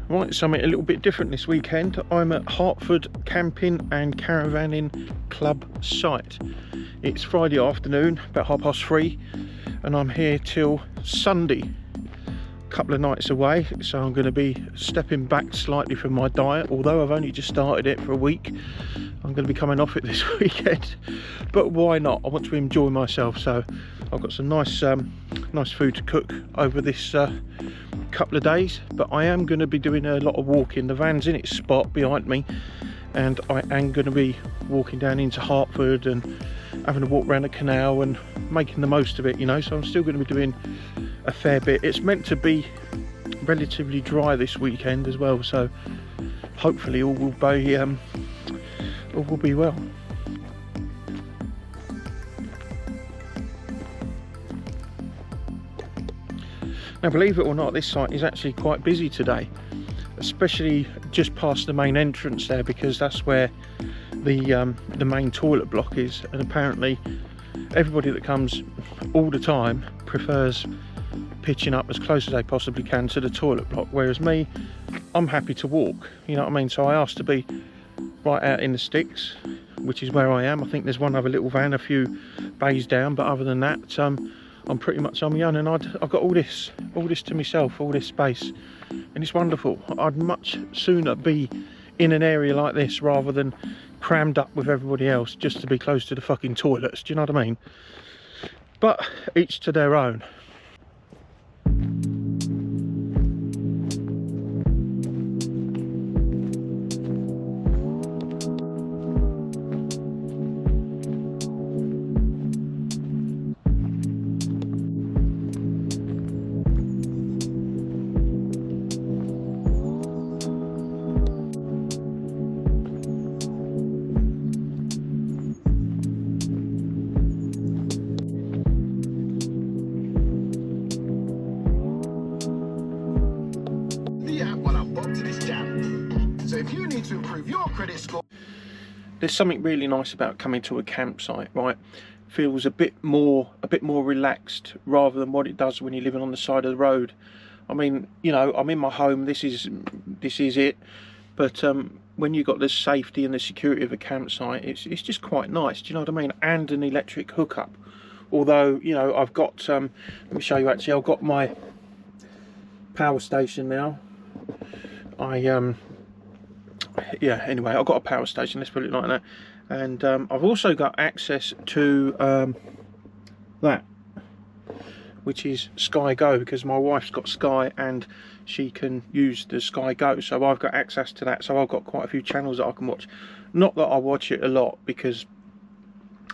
Right, something a little bit different this weekend. I'm at Hertford Camping and Caravanning Club site. It's Friday afternoon, about 3:30, and I'm here till Sunday. A couple of nights away, so I'm going to be stepping back slightly from my diet. Although I've only just started it for a week, I'm going to be coming off it this weekend. But why not? I want to enjoy myself, so I've got some nice food to cook over this couple of days. But I am going to be doing a lot of walking. The van's in its spot behind me, and I am going to be walking down into Hertford and having a walk around the canal and making the most of it, you know. So I'm still going to be doing a fair bit. It's meant to be relatively dry this weekend as well, so hopefully all will be well. Now, believe it or not, this site is actually quite busy today, especially just past the main entrance there, because that's where the main toilet block is, and apparently everybody that comes all the time prefers pitching up as close as they possibly can to the toilet block, whereas me, I'm happy to walk, you know what I mean? So I asked to be right out in the sticks, which is where I am. I think there's one other little van a few bays down, but other than that, I'm pretty much on my own, and I've got all this to myself, all this space, and it's wonderful. I'd much sooner be in an area like this rather than crammed up with everybody else just to be close to the fucking toilets, do you know what I mean? But each to their own. To improve your credit score. There's something really nice about coming to a campsite, right? Feels a bit more relaxed rather than what it does when you're living on the side of the road. I mean, you know, I'm in my home, this is it, but when you've got the safety and the security of a campsite, it's just quite nice, do you know what I mean? And an electric hookup. Although, you know, I've got let me show you. Actually, I've got my power station now. Yeah, anyway, I've got a power station, let's put it like that, and I've also got access to that, which is Sky Go, because my wife's got Sky and she can use the Sky Go, so I've got access to that. So I've got quite a few channels that I can watch. Not that I watch it a lot, because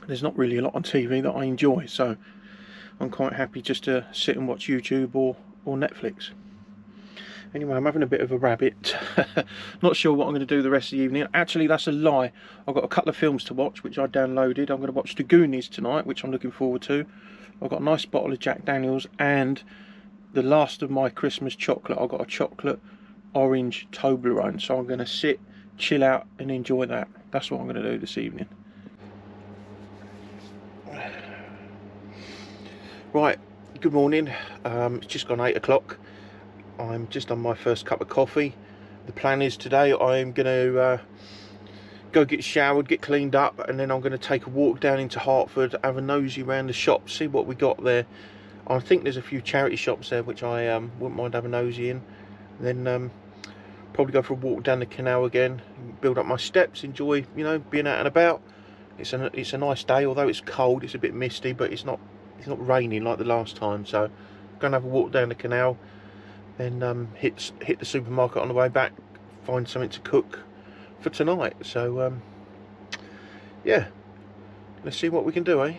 there's not really a lot on TV that I enjoy, so I'm quite happy just to sit and watch YouTube or Netflix. Anyway, I'm having a bit of a rabbit. Not sure what I'm going to do the rest of the evening. Actually, that's a lie. I've got a couple of films to watch, which I downloaded. I'm going to watch The Goonies tonight, which I'm looking forward to. I've got a nice bottle of Jack Daniels, and the last of my Christmas chocolate. I've got a chocolate orange Toblerone. So I'm going to sit, chill out, and enjoy that. That's what I'm going to do this evening. Right, good morning. It's just gone 8 o'clock. I'm just on my first cup of coffee. The plan is today I'm going to go get showered, get cleaned up, and then I'm going to take a walk down into Hertford, have a nosy around the shops, see what we got there. I think there's a few charity shops there which I wouldn't mind having a nosy in. Then probably go for a walk down the canal again, build up my steps, enjoy, you know, being out and about. It's a nice day, although it's cold, it's a bit misty, but it's not raining like the last time. So I'm going to have a walk down the canal. Then hit the supermarket on the way back, find something to cook for tonight. So yeah, let's see what we can do, eh?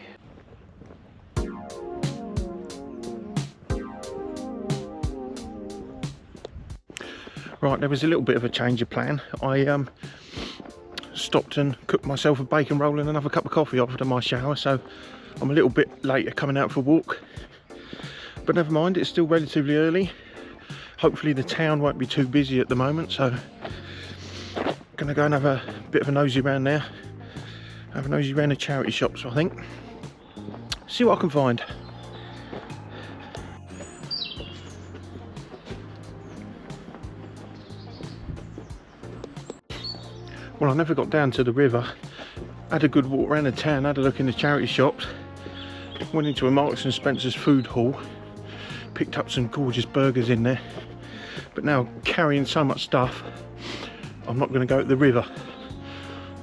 Right, there was a little bit of a change of plan. I stopped and cooked myself a bacon roll and another cup of coffee after my shower, so I'm a little bit later coming out for a walk. But never mind, it's still relatively early. Hopefully the town won't be too busy at the moment, so I'm gonna go and have a bit of a nosy around there. Have a nosy around the charity shops, I think. See what I can find. Well, I never got down to the river. Had a good walk around the town, had a look in the charity shops. Went into a Marks and Spencer's food hall. Picked up some gorgeous burgers in there. But now, carrying so much stuff, I'm not going to go to the river.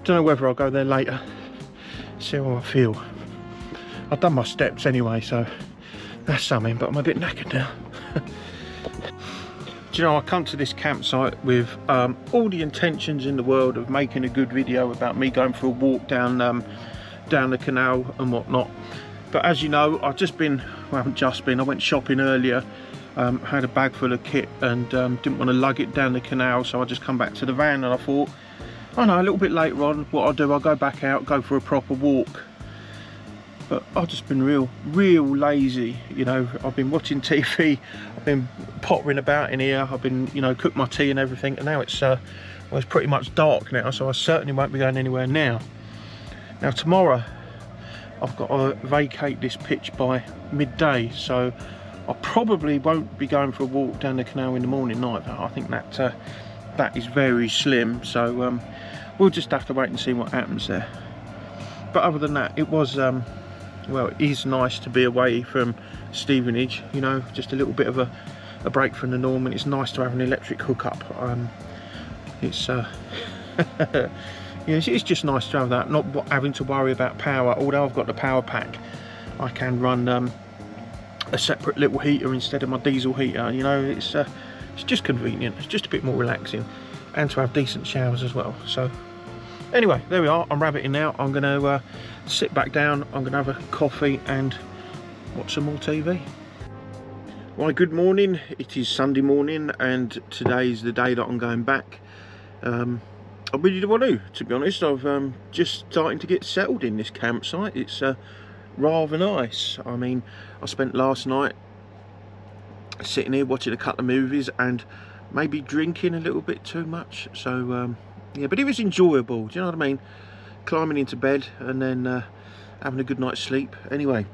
Don't know whether I'll go there later. See how I feel. I've done my steps anyway, so that's something, but I'm a bit knackered now. Do you know, I come to this campsite with all the intentions in the world of making a good video about me going for a walk down the canal and whatnot. But as you know, I've just been, well, I haven't just been, I went shopping earlier, had a bag full of kit and didn't want to lug it down the canal, so I just come back to the van and I thought, I know, a little bit later on, what I'll do, I'll go back out, go for a proper walk. But I've just been real lazy, you know. I've been watching TV, I've been pottering about in here, I've been, you know, cooked my tea and everything, and now it's, well, it's pretty much dark now, so I certainly won't be going anywhere now. Now tomorrow, I've got to vacate this pitch by midday, so I probably won't be going for a walk down the canal in the morning either. I think that that is very slim, so we'll just have to wait and see what happens there. But other than that, it was well, it is nice to be away from Stevenage, you know, just a little bit of a break from the norm, and it's nice to have an electric hookup. It's yeah, it's just nice to have that, not having to worry about power. Although I've got the power pack, I can run a separate little heater instead of my diesel heater. You know, it's just convenient, it's just a bit more relaxing, and to have decent showers as well. So anyway, there we are. I'm rabbiting now. I'm going to sit back down, I'm going to have a coffee and watch some more TV. Well, good morning. It is Sunday morning and today's the day that I'm going back. I really do want to be honest. I've just starting to get settled in this campsite. It's rather nice. I mean, I spent last night sitting here watching a couple of movies and maybe drinking a little bit too much. So yeah, but it was enjoyable, do you know what I mean? Climbing into bed and then having a good night's sleep. Anyway,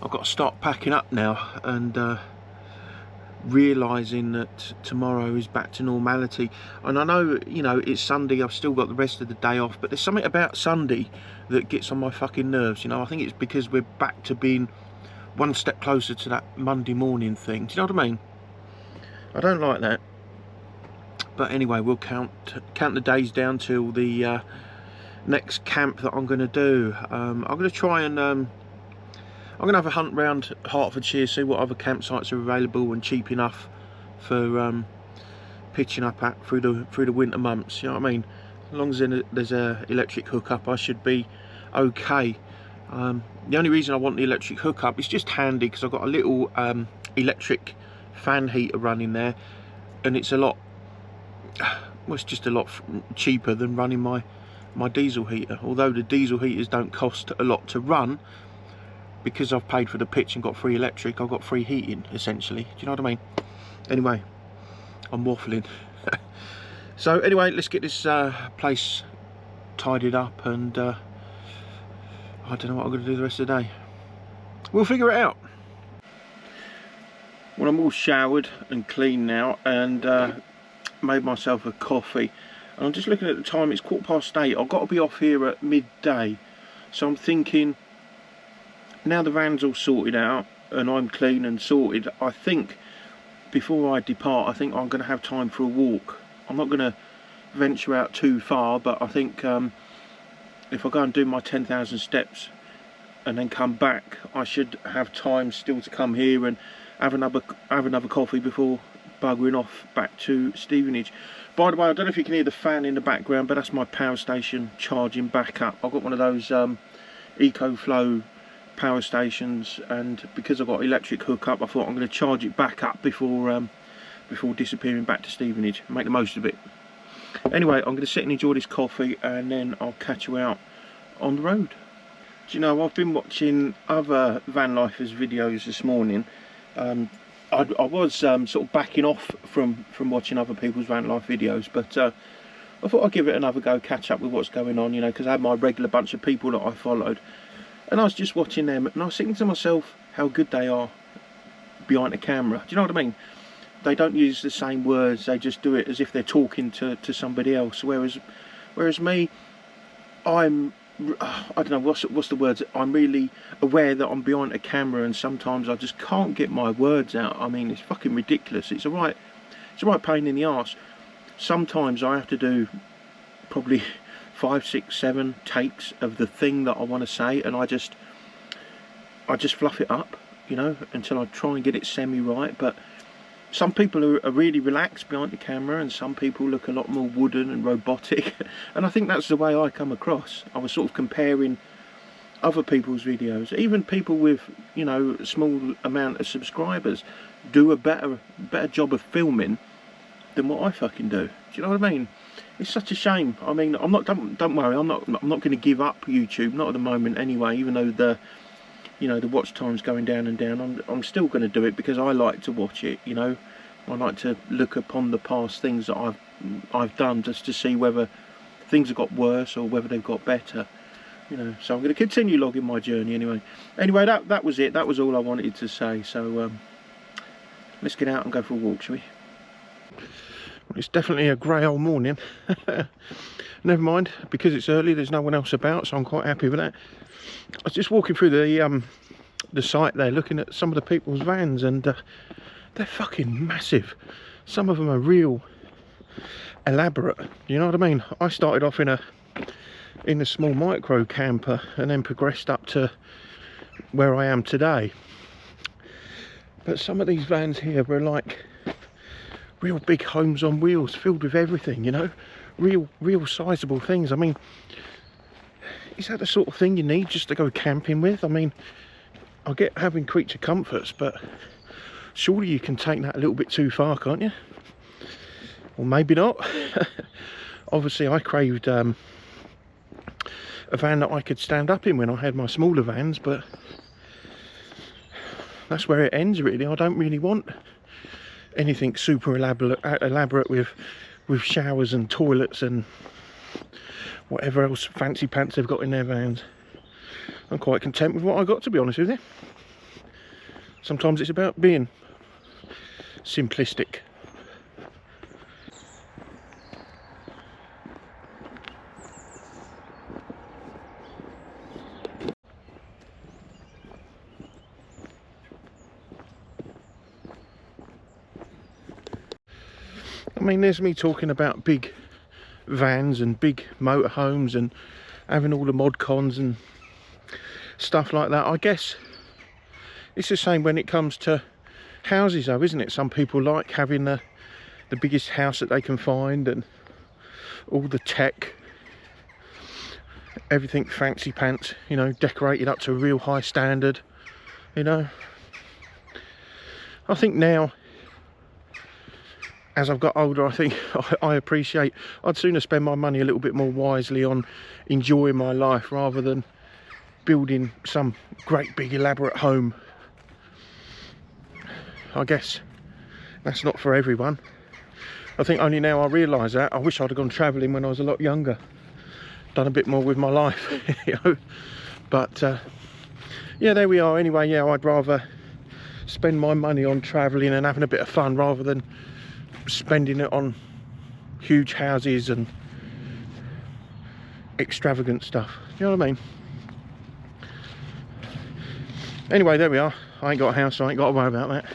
I've got to start packing up now and realising that tomorrow is back to normality. And I know, you know, it's Sunday, I've still got the rest of the day off, but there's something about Sunday that gets on my fucking nerves, you know. I think it's because we're back to being one step closer to that Monday morning thing. Do you know what I mean? I don't like that. But anyway, we'll count the days down till the next camp that I'm going to do. I'm going to try and I'm going to have a hunt around Hertfordshire, see what other campsites are available and cheap enough for pitching up at through the winter months. You know what I mean? As long as there's a electric hookup, I should be okay. The only reason I want the electric hookup is just handy because I've got a little electric fan heater running there, and it's a lot. Well, it's just a lot cheaper than running my diesel heater. Although the diesel heaters don't cost a lot to run, because I've paid for the pitch and got free electric, I've got free heating essentially. Do you know what I mean? Anyway, I'm waffling. So anyway, let's get this place tidied up, and I don't know what I'm going to do the rest of the day. We'll figure it out. Well, I'm all showered and clean now, and made myself a coffee, and I'm just looking at the time. It's 8:15. I've got to be off here at midday, so I'm thinking, now the van's all sorted out and I'm clean and sorted, I think before I depart, I think I'm going to have time for a walk. I'm not going to venture out too far, but I think if I go and do my 10,000 steps and then come back, I should have time still to come here and have another coffee before buggering off back to Stevenage. By the way, I don't know if you can hear the fan in the background, but that's my power station charging back up. I've got one of those EcoFlow power stations, and because I've got electric hookup, I thought I'm going to charge it back up before disappearing back to Stevenage, make the most of it. Anyway, I'm going to sit and enjoy this coffee, and then I'll catch you out on the road. Do you know, I've been watching other van lifers videos this morning. I was sort of backing off from watching other people's van life videos, but I thought I'd give it another go, catch up with what's going on, you know, because I had my regular bunch of people that I followed, and I was just watching them, and I was thinking to myself how good they are behind the camera. Do you know what I mean? they don't use the same words. They just do it as if they're talking to somebody else. Whereas me, I don't know what's the words. I'm really aware that I'm behind a camera, and sometimes I just can't get my words out. I mean, it's fucking ridiculous. It's a right pain in the arse. Sometimes I have to do probably 5, 6, 7 takes of the thing that I want to say, and I just fluff it up, you know, until I try and get it semi-right. But some people are really relaxed behind the camera, and some people look a lot more wooden and robotic. And I think that's the way I come across. I was sort of comparing other people's videos. Even people with, you know, a small amount of subscribers do a better job of filming than what I fucking do. Do you know what I mean? It's such a shame. I mean, I'm not. Don't worry. I'm not going to give up YouTube. Not at the moment, anyway. Even though the watch time's going down and down, I'm still going to do it because I like to watch it. You know, I like to look upon the past things that I've done, just to see whether things have got worse or whether they've got better. You know, so I'm going to continue logging my journey anyway. Anyway, that was it. That was all I wanted to say. So let's get out and go for a walk, shall we? Well, it's definitely a grey old morning. Never mind, because it's early. There's no one else about, so I'm quite happy with that. I was just walking through the site there, looking at some of the people's vans, and they're fucking massive. Some of them are real elaborate. You know what I mean? I started off in a small micro camper, and then progressed up to where I am today. But some of these vans here were like real big homes on wheels, filled with everything, you know, real sizable things. I mean, is that the sort of thing you need just to go camping with? I mean, I get having creature comforts, but surely you can take that a little bit too far, can't you? Or maybe not. Obviously I craved a van that I could stand up in when I had my smaller vans, but that's where it ends really. I don't really want anything super elaborate with showers and toilets and whatever else fancy pants they've got in their vans. I'm quite content with what I got, to be honest with you. Sometimes it's about being simplistic. I mean, there's me talking about big vans and big motorhomes and having all the mod cons and stuff like that. I guess it's the same when it comes to houses though, isn't it? Some people like having the biggest house that they can find, and all the tech, everything fancy pants, you know, decorated up to a real high standard, you know. I think now, as I've got older, I think I appreciate, I'd sooner spend my money a little bit more wisely on enjoying my life rather than building some great big elaborate home. I guess that's not for everyone. I think only now I realise that. I wish I'd have gone travelling when I was a lot younger, done a bit more with my life, you know. But yeah, there we are. Anyway, yeah, I'd rather spend my money on travelling and having a bit of fun rather than spending it on huge houses and extravagant stuff. Do you know what I mean? Anyway, there we are. I ain't got a house, so I ain't got to worry about that.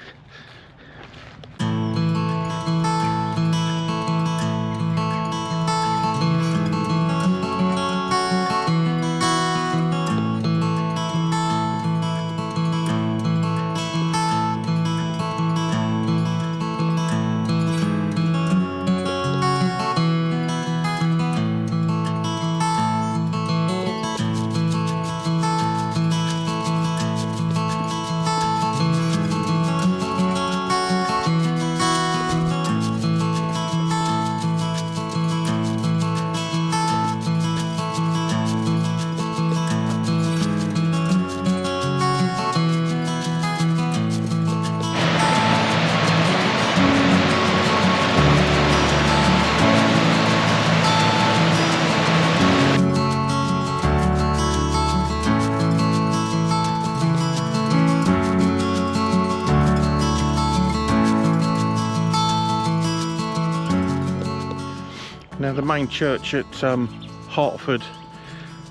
Now the main church at Hertford,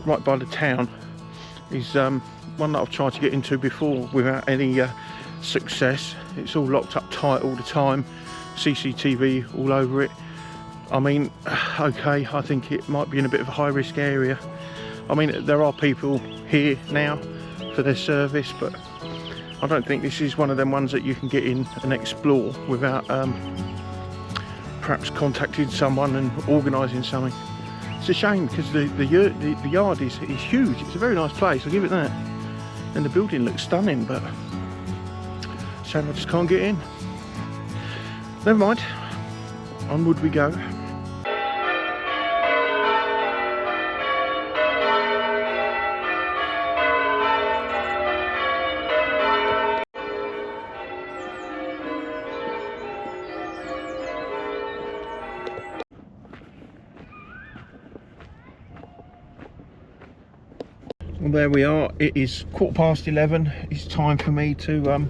right by the town, is one that I've tried to get into before without any success. It's all locked up tight all the time, CCTV all over it. I mean, okay, I think it might be in a bit of a high risk area. I mean, there are people here now for their service, but I don't think this is one of them ones that you can get in and explore without perhaps contacting someone and organising something. It's a shame because the yard is huge. It's a very nice place, I'll give it that. And the building looks stunning, but shame I just can't get in. Never mind, onward we go. Well, there we are. It is 11:15. It's time for me to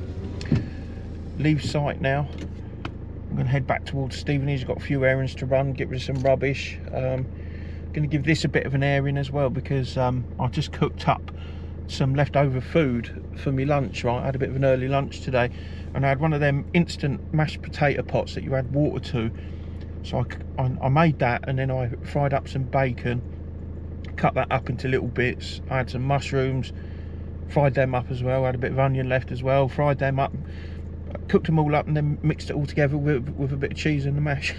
leave site now. I'm going to head back towards Stevenage. Got a few errands to run, get rid of some rubbish. Going to give this a bit of an airing as well because I just cooked up some leftover food for me lunch. Right, I had a bit of an early lunch today, and I had one of them instant mashed potato pots that you add water to. So I made that, and then I fried up some bacon. Cut that up into little bits. I had some mushrooms, fried them up as well. I had a bit of onion left as well, fried them up, cooked them all up, and then mixed it all together with a bit of cheese and the mash.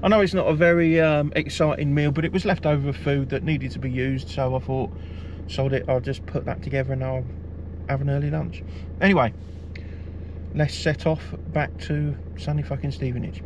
I know it's not a very exciting meal, but it was leftover food that needed to be used, so I thought, sod it, I'll just put that together and I'll have an early lunch. Anyway, let's set off back to sunny fucking Stevenage.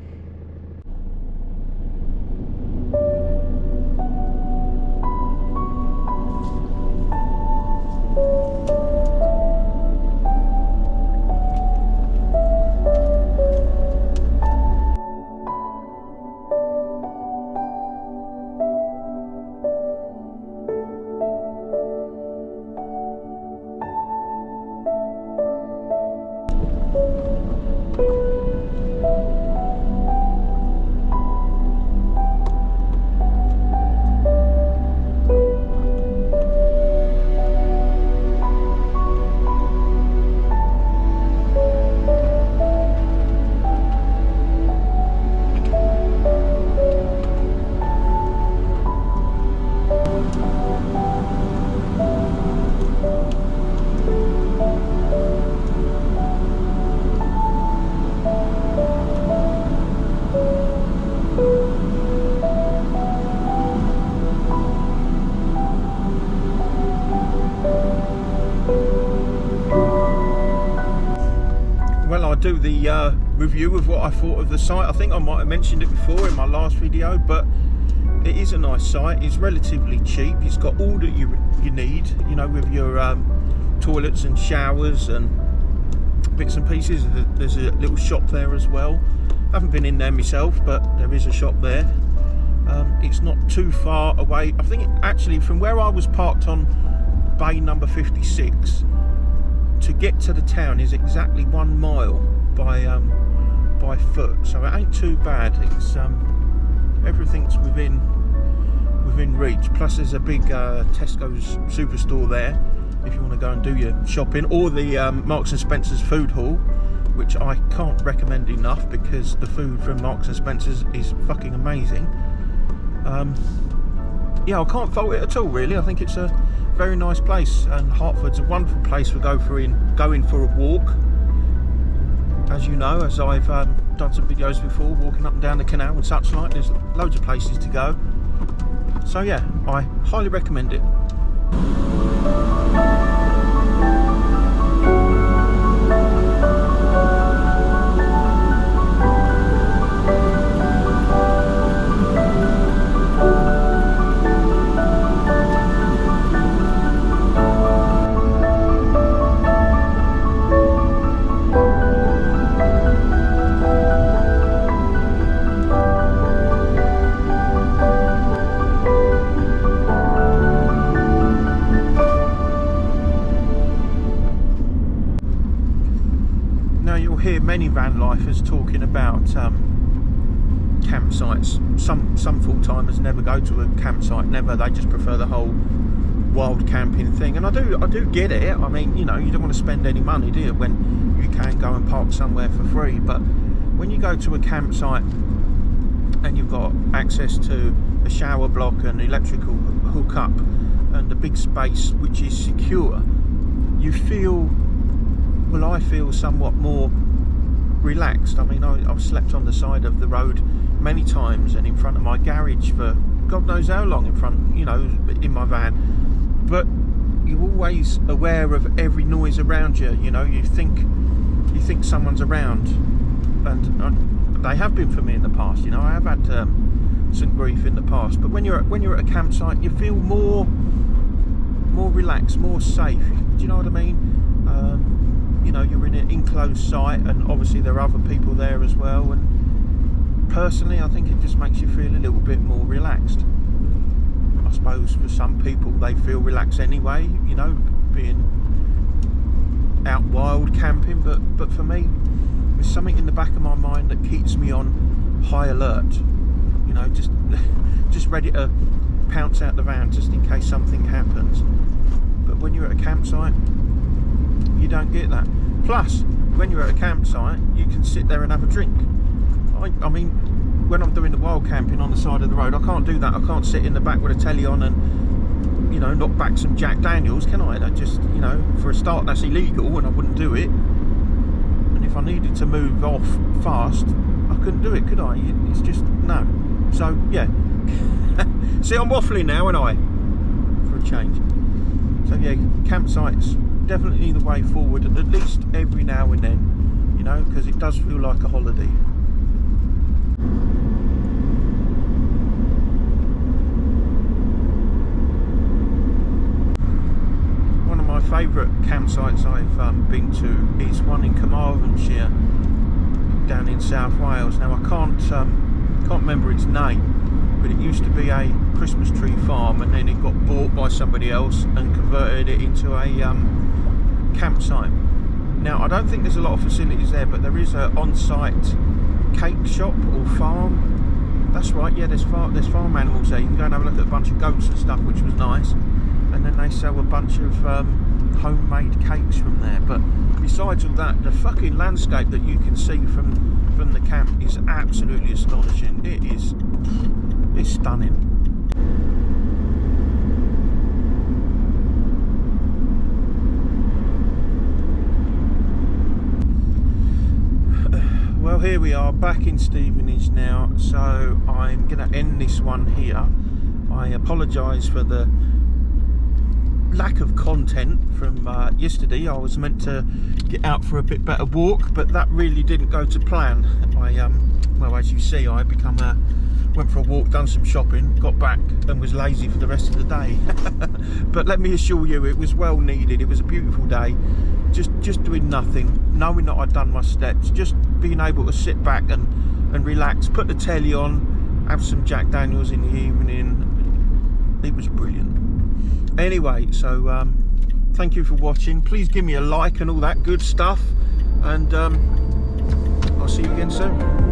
Do the review of what I thought of the site. I think I might have mentioned it before in my last video, but it is a nice site. It's relatively cheap. It's got all that you need, you know, with your toilets and showers and bits and pieces. There's a little shop there as well. I haven't been in there myself, but there is a shop there. It's not too far away. I think actually from where I was parked on bay number 56 to get to the town is exactly 1 mile by foot, so it ain't too bad. It's everything's within reach. Plus there's a big Tesco's superstore there if you want to go and do your shopping, or the Marks and Spencer's food hall, which I can't recommend enough because the food from Marks and Spencer's is fucking amazing. Yeah, I can't fault it at all really. I think it's a very nice place, and Hertford's a wonderful place for going for a walk. As you know, as I've done some videos before, walking up and down the canal and such like, there's loads of places to go. So yeah, I highly recommend it. Many van lifers talking about campsites. Some full-timers never go to a campsite, never. They just prefer the whole wild camping thing, and I do get it. I mean, you know, you don't want to spend any money, do you, when you can go and park somewhere for free? But when you go to a campsite and you've got access to a shower block and electrical hookup and a big space which is secure, you feel, well, I feel somewhat more relaxed. I mean, I've slept on the side of the road many times and in front of my garage for God knows how long, in front, you know, in my van, but you're always aware of every noise around you. You know, you think someone's around, and they have been for me in the past. You know, I have had some grief in the past, but when you're at a campsite, you feel more relaxed, more safe. Do you know what I mean? You know, you're in an enclosed site, and obviously there are other people there as well, and personally I think it just makes you feel a little bit more relaxed. I suppose for some people they feel relaxed anyway, you know, being out wild camping, but for me there's something in the back of my mind that keeps me on high alert, you know, just ready to pounce out the van just in case something happens. But when you're at a campsite, you don't get that. Plus, when you're at a campsite, you can sit there and have a drink. I mean, when I'm doing the wild camping on the side of the road, I can't do that. I can't sit in the back with a telly on and, you know, knock back some Jack Daniels, can I? That just, you know, for a start, that's illegal and I wouldn't do it. And if I needed to move off fast, I couldn't do it, could I? It's just, no. So, yeah. See, I'm waffling now, aren't I? For a change. So, yeah, campsites, definitely the way forward, at least every now and then, you know, because it does feel like a holiday. One of my favourite campsites I've been to is one in Caravanning down in South Wales. Now I can't remember its name, but it used to be a Christmas tree farm, and then it got bought by somebody else and converted it into a campsite. Now I don't think there's a lot of facilities there, but there is an on-site cake shop or farm. That's right, yeah, there's farm animals there. You can go and have a look at a bunch of goats and stuff, which was nice, and then they sell a bunch of homemade cakes from there. But besides all that, the fucking landscape that you can see from the camp is absolutely astonishing. It's stunning. Well, here we are back in Stevenage now, so I'm going to end this one here. I apologise for the lack of content from yesterday. I was meant to get out for a bit better walk, but that really didn't go to plan. Well, as you see, I went for a walk, done some shopping, got back and was lazy for the rest of the day. But let me assure you, it was well needed. It was a beautiful day. Just doing nothing, knowing that I'd done my steps, just being able to sit back and relax, put the telly on, have some Jack Daniels in the evening. It was brilliant. Anyway, so thank you for watching. Please give me a like and all that good stuff, and I'll see you again soon.